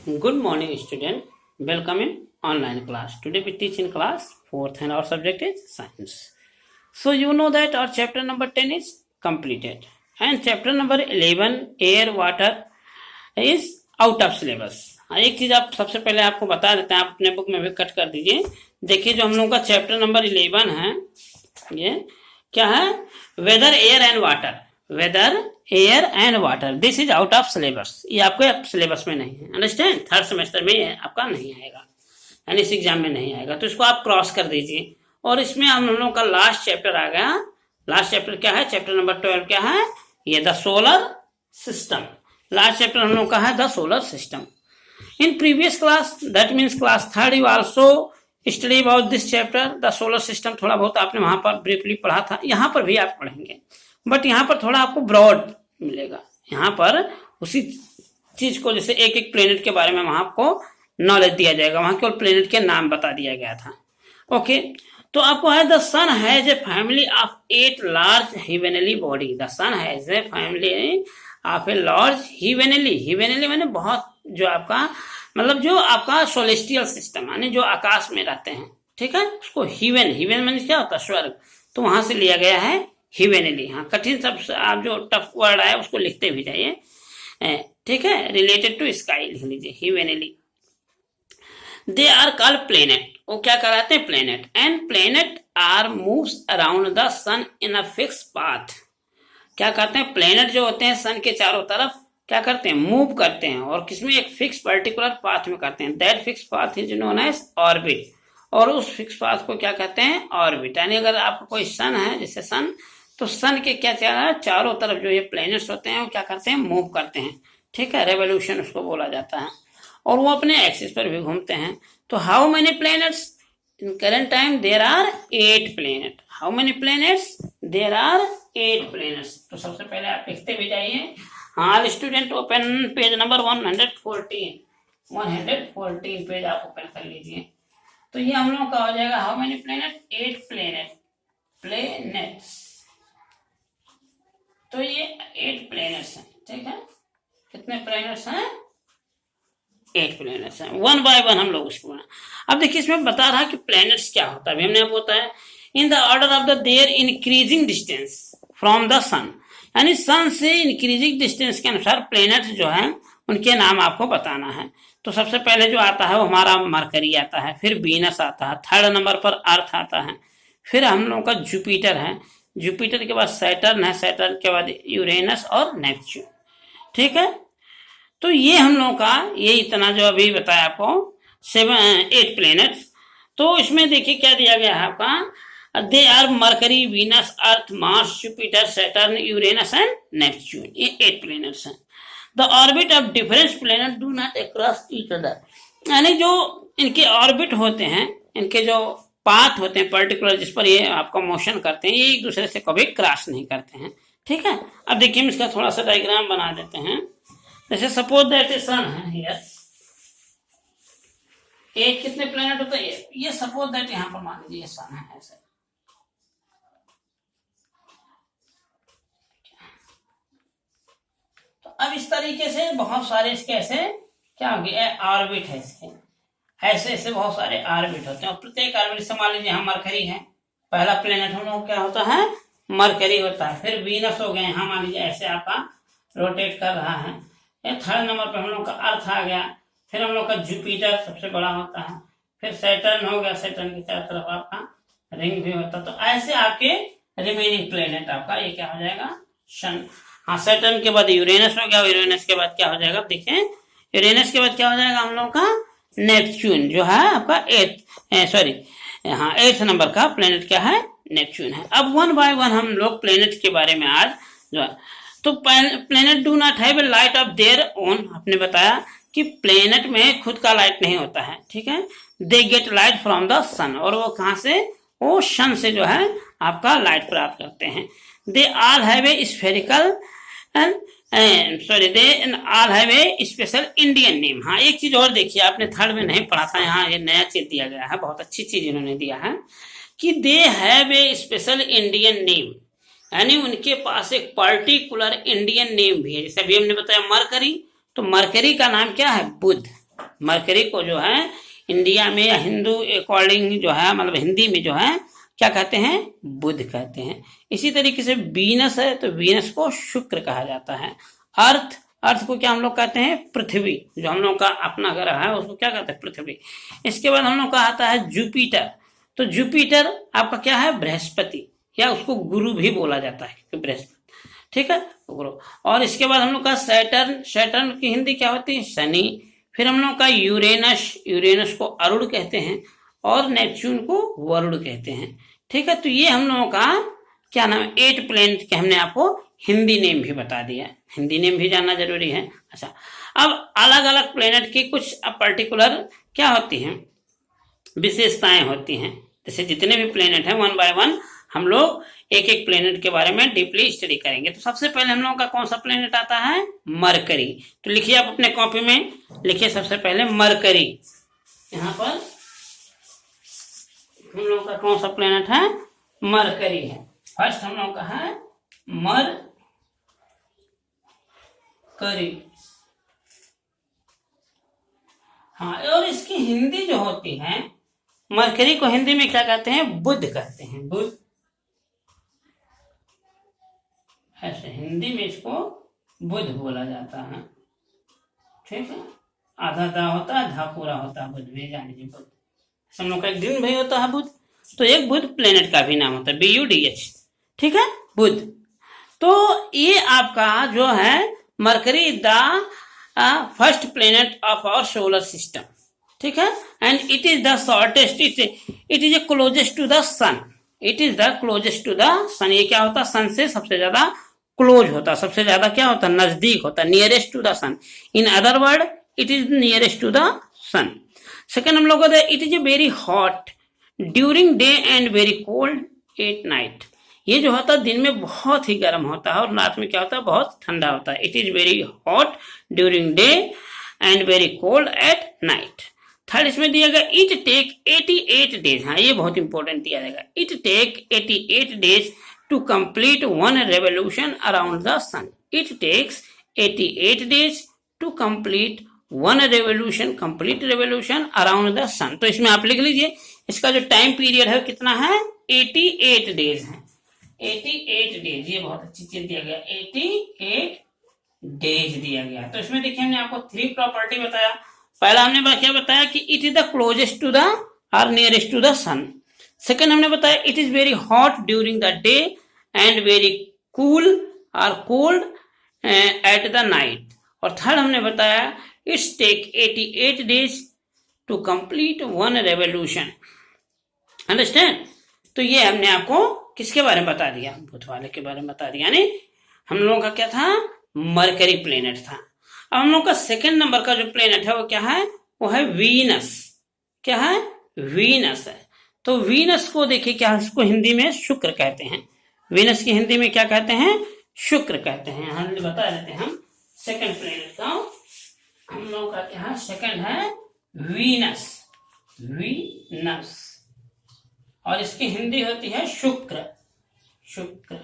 Good morning, student. Welcome in online class. Today we teach in class 4th and our subject is science. So you know that our chapter number 10 is completed and chapter number 11 air water is out of syllabus. एक चीज आप सबसे पहले आपको बता देते हैं, आप अपने बुक में भी कट कर दीजिए. देखिए जो हम लोगों का चैप्टर नंबर 11 है, ये क्या है? Weather air and water. Weather air and water, this is out of syllabus. ये आपके सिलेबस में नहीं है. अंडरस्टैंड? थर्ड सेमेस्टर में आपका नहीं आएगा, यानी इस एग्जाम में नहीं आएगा, तो इसको आप क्रॉस कर दीजिए. और इसमें हम लोगों का लास्ट चैप्टर आ गया. लास्ट चैप्टर क्या है? चैप्टर नंबर 12 क्या है? ये the solar system. Last chapter हम लोग का है the solar system. In previous class, that means class 3rd, you also study about this chapter the solar system. थोड़ा बहुत आपने वहां पर ब्रीफली पढ़ा था, यहाँ पर भी आप पढ़ेंगे, बट यहाँ पर थोड़ा आपको ब्रॉड मिलेगा. यहाँ पर उसी चीज को, जैसे एक एक प्लेनेट के बारे में वहां आपको नॉलेज दिया जाएगा. वहां केवल प्लेनेट के नाम बता दिया गया था. ओके, तो आपको है the sun has a family of 8 large heavenly body. The sun has a family of a large heavenly. Heavenly मैंने बहुत, जो आपका मतलब जो आपका सोलेस्टियल सिस्टम, यानी जो आकाश में रहते हैं, ठीक है, उसको हिवेन. हिवेन मैंने क्या होता है? स्वर्ग. तो वहां से लिया गया है हिवेनली. हाँ, कठिन शब्द, आप जो टफ वर्ड आए उसको लिखते भी जाइए, ठीक है. रिलेटेड टू स्काई लिख लीजिए, heavenly. They are called planet. वो क्या कराते हैं? Planet. And planet are moves around the sun in a fix path. क्या कहते हैं? प्लेनेट जो होते हैं सन के चारों तरफ क्या करते हैं? मूव करते हैं, और किसमें? एक फिक्स पर्टिकुलर पाथ में करते हैं. That fix path is known as orbit. और उस फिक्स पाथ को क्या कहते हैं? ऑर्बिट. यानी अगर आपको कोई सन है, जैसे सन, तो सन के क्या चारों तरफ जो ये प्लैनेट्स होते हैं वो क्या करते हैं? मूव करते हैं, ठीक है. रेवोल्यूशन उसको बोला जाता है. और वो अपने एक्सिस पर भी घूमते हैं. तो how many planets in current time? There are 8 planet. How many planets? There are 8 planets. तो सबसे पहले आप लिखते भी जाइए. हाँ student, open page number 114. 114 page आप ओपन कर लीजिए. तो ये हम लोग का हो जाएगा how many planet? 8 planet. Planets. तो ये 8 प्लैनेट्स हैं, ठीक है. कितने प्लैनेट्स हैं? 8 प्लैनेट्स हैं. वन बाय वन हम लोग उसको बना. अब देखिए इसमें बता रहा कि प्लैनेट्स क्या होता है. अभी हमने आपको बताया in the order of the their increasing distance from the sun. यानी सन से इंक्रीजिंग डिस्टेंस के अनुसार प्लैनेट्स जो है उनके नाम आपको बताना है. तो सबसे पहले जो आता है वो हमारा मरकरी आता है, फिर वीनस आता है, 3rd नंबर पर अर्थ आता है, फिर हम लोगों का जुपिटर है, जुपिटर के बाद सैटर्न है, सैटर्न के बाद यूरेनस और नेपच्यून, ठीक है. तो ये हम लोगों का ये इतना जो अभी बताया आपको 8 प्लैनेट्स. तो इसमें देखिए क्या दिया गया है आपका? They are Mercury, Venus, Earth, Mars, Jupiter, Saturn, Uranus and Neptune. ये 8 प्लैनेट्स हैं. The orbit of different planet do not across each other. यानी जो इनके ऑर्बिट होते हैं, इनके जो पाथ होते हैं पर्टिकुलर जिस पर ये आपका मोशन करते हैं, ये एक दूसरे से कभी क्रॉस नहीं करते हैं, ठीक है. अब देखिए हम इसका थोड़ा सा डायग्राम बना देते हैं. जैसे सपोज दैट ए सन है हियर. एक कितने प्लैनेट होते हैं? ये सपोज दैट यहाँ पर मान लीजिए सन है ऐसे. तो अब इस तरीके से बहुत सारे इसके ऐसे क्या हो गया? ऑर्बिट है इसके. ऐसे ऐसे बहुत सारे ऑर्बिट होते हैं, और प्रत्येक ऑर्बिट से मान लीजिए हम मरकरी है, पहला प्लेनेट हम लोग क्या होता है? मरकरी होता है. फिर वीनस हो गए, हाँ मान लीजिए ऐसे आपका रोटेट कर रहा है. ये 3rd नंबर पर हम लोग का अर्थ आ गया. फिर हम लोग का जुपिटर सबसे बड़ा होता है. फिर सैटर्न हो गया, सैटर्न की चारों तरफ आपका रिंग भी होता है. तो ऐसे आपके रिमेनिंग प्लेनेट आपका ये क्या हो जाएगा? सन. हाँ, सैटर्न के बाद यूरेनस हो गया, यूरेनस के बाद क्या हो जाएगा? देखिए यूरेनस के बाद क्या हो जाएगा हम लोग का? नेपच्यून, जो है आपका 8th नंबर का प्लेनेट क्या है? नेपच्यून है. अब वन बाय वन हम लोग प्लेनेट के बारे में आज जो है. तो planet do not have a light of their own. आपने बताया कि प्लेनेट में खुद का लाइट नहीं होता है, ठीक है. They get light from the sun. और वो कहाँ से? वो सन से जो है आपका लाइट प्राप्त करते हैं. They all have a spherical they all have a special Indian name. हाँ, एक चीज और देखिए, आपने 3rd में नहीं पढ़ा था, यहाँ ये नया चीज दिया गया है, बहुत अच्छी चीज इन्होंने दिया है कि they have a special Indian name. यानी उनके पास एक पर्टिकुलर इंडियन नेम भी है. जैसे अभी हमने बताया मरकरी, तो मरकरी का नाम क्या है? बुध. मरकरी को जो है इंडिया में या हिंदू अकॉर्डिंग जो है मतलब हिंदी में जो है क्या कहते हैं, बुध कहते हैं। इसी तरीके से वीनस है तो वीनस को शुक्र कहा जाता है। अर्थ को क्या हम लोग कहते हैं, पृथ्वी, जो हम लोग का अपना ग्रह है उसको क्या कहते हैं, पृथ्वी। इसके बाद हम लोग का आता है जुपिटर, तो जुपिटर आपका क्या है, बृहस्पति, या उसको गुरु भी बोला जाता है, बृहस्पति, ठीक है, गुरु। और इसके बाद हम लोग का सैटर्न की हिंदी क्या होती है, शनि। फिर हम लोग का यूरेनस को अरुण कहते हैं और नेपच्यून को वरुण कहते हैं, ठीक है। तो ये हम लोगों का क्या नाम है, 8 प्लेनेट के हमने आपको हिंदी नेम भी बता दिया, हिंदी नेम भी जानना जरूरी है। अच्छा, अब अलग अलग प्लेनेट की कुछ पर्टिकुलर क्या होती हैं, विशेषताएं होती हैं। जैसे जितने भी प्लेनेट हैं 1 बाय 1 हम लोग एक एक प्लेनेट के बारे में डीपली स्टडी करेंगे। तो सबसे पहले हम लोगों का कौन सा प्लेनेट आता है, मरकरी। तो लिखिए आप अपने कॉपी में, लिखिए सबसे पहले मरकरी। यहाँ पर हम लोगों का कौन सा प्लेनेट है, मरकरी है। फर्स्ट हम लोग का है मरकरी। हाँ, और इसकी हिंदी जो होती है, मरकरी को हिंदी में क्या कहते हैं, बुध कहते हैं, बुध। ऐसे हिंदी में इसको बुध बोला जाता है, ठीक है। आधा दा होता है, धा पूरा होता है, बुध भी जान लीजिए, बुध। हम लोग का एक दिन भी होता है बुध, तो एक बुध प्लेनेट का भी नाम होता है, BUDH, ठीक है, बुध। तो ये आपका जो है Mercury the first planet of our solar system, ठीक है। And it is the shortest, it is closest to the sun, it is the closest to the sun. ये क्या होता है, सन से सबसे ज्यादा क्लोज होता है, सबसे ज्यादा क्या होता है, नजदीक होता है, nearest to the sun. In other word it is nearest to the sun. Second हम लोग कहते हैं it is a very hot during day and very cold at night. ये जो होता है दिन में बहुत ही गर्म होता है और रात में क्या होता है, बहुत ठंडा होता है। It is very hot during day and very cold at night. Third इसमें दिया गया इट टेक 88 डेज, हाँ ये बहुत इंपॉर्टेंट दिया जाएगा, it take 88 days to complete 1 revolution around the sun. It takes 88 days to complete 1 revolution, complete revolution around the sun. तो इसमें आप लिख लीजिए इसका जो टाइम पीरियड है कितना है, 88 डेज है, 88 डेज। ये बहुत अच्छी चीज दिया गया, 88 डेज दिया गया। तो इसमें देखिए हमने आपको 3 प्रॉपर्टी बताया। पहला हमने क्या बताया कि it is the closest to the और nearest to the sun. Second हमने बताया it is very hot during the day and very cool और कोल्ड एट द नाइट। और थर्ड हमने बताया it's take 88 days to complete 1 revolution. Understand. तो ये हमने आपको किसके बारे में बता दिया, बुध वाले के बारे में बता दिया। यानी हम लोगों का क्या था, मरकरी प्लेनेट था। अब हम लोग का सेकेंड नंबर का जो प्लेनेट है वो क्या है, वो है वीनस। क्या है, वीनस है। तो वीनस को देखिए क्या, उसको हिंदी में शुक्र कहते हैं। वीनस की हिंदी में क्या कहते हैं, शुक्र कहते हैं। हम बता देते हैं हम सेकेंड प्लेनेट का, हम लोग का क्या है, सेकेंड है वीनस, वीनस। और इसकी हिंदी होती है शुक्र, शुक्र,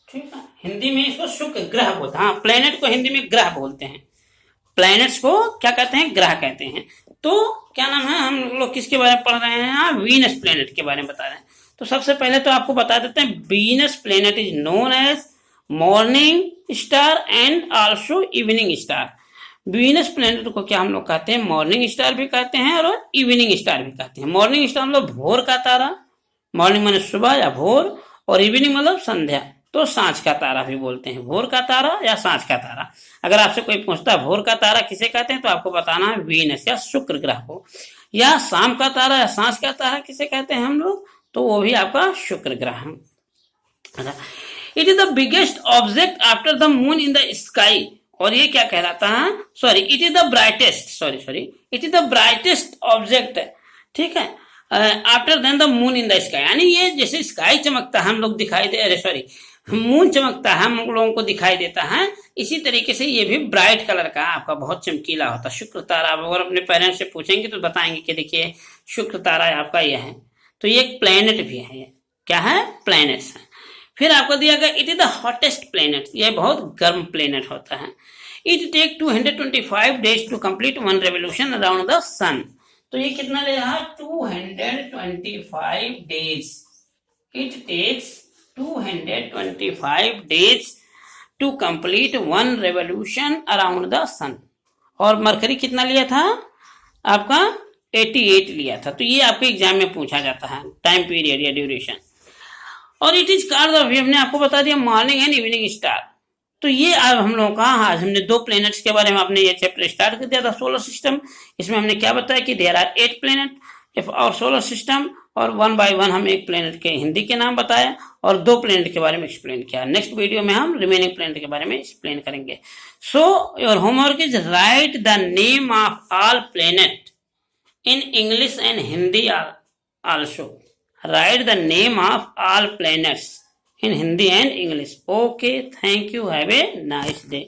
ठीक है। हिंदी में इसको शुक्र ग्रह बोलते हैं। हाँ, प्लेनेट को हिंदी में ग्रह बोलते हैं, प्लैनेट्स को क्या कहते हैं, ग्रह कहते हैं। तो क्या नाम है, हम लोग किसके बारे में पढ़ रहे हैं, हाँ वीनस प्लेनेट के बारे में बता रहे हैं। तो सबसे पहले तो आपको बता देते हैं Venus planet is known as morning star and also evening star. Venus planet को क्या हम लोग कहते हैं, मॉर्निंग स्टार भी कहते हैं और इवनिंग स्टार भी कहते हैं। मॉर्निंग स्टार मतलब भोर का तारा, मॉर्निंग माने सुबह या भोर, और इवनिंग मतलब संध्या, तो सांझ का तारा भी बोलते हैं। भोर का तारा या सांझ का तारा। अगर आपसे कोई पूछता है भोर का तारा किसे कहते हैं, तो आपको बताना है वीनस या शुक्र ग्रह को। या शाम का तारा या सांझ का तारा किसे कहते हैं हम लोग, तो वो भी आपका शुक्र ग्रह है। It is the biggest object after the moon in the sky. और ये क्या कहलाता है, sorry it is the brightest, sorry it is the brightest object, ठीक है, after then the moon in the sky. यानी ये जैसे स्काई चमकता है हम लोग दिखाई दे, अरे सॉरी मून चमकता है हम लोगों को दिखाई देता है, इसी तरीके से ये भी ब्राइट कलर का आपका बहुत चमकीला होता है। शुक्र तारा अगर अपने पेरेंट्स से पूछेंगे तो बताएंगे कि देखिए शुक्र तारा आपका यह है। तो ये एक प्लेनेट भी है, ये क्या है, प्लैनेट्स है। फिर आपको दिया गया it is the hottest planet, ये बहुत गर्म प्लेनेट होता है। It take 225 days to complete one revolution around the sun. तो ये कितना ले रहा है 225 days। It takes 225 days to complete one revolution around the sun. और मरकरी कितना लिया था आपका 88 लिया था। तो ये आपके एग्जाम में पूछा जाता है टाइम पीरियड या ड्यूरेशन। और इट इज कार्ड अभी हमने आपको बता दिया मॉर्निंग एंड इवनिंग स्टार। तो ये अब हम लोगों का आज हमने दो प्लेनेट्स के बारे में आपने ये चैप्टर स्टार्ट कर दिया था सोलर सिस्टम। इसमें हमने क्या बताया कि देयर आर 8 प्लेनेट और सोलर सिस्टम, और वन बाय वन हम एक प्लेनेट के हिंदी के नाम बताए और दो प्लेनेट के बारे में एक्सप्लेन किया। नेक्स्ट वीडियो में हम रिमेनिंग प्लेनेट के बारे में एक्सप्लेन करेंगे। So your homework is right the name of all planet in English and Hindi also. Write the name of all planets in Hindi and English. Okay, thank you. Have a nice day.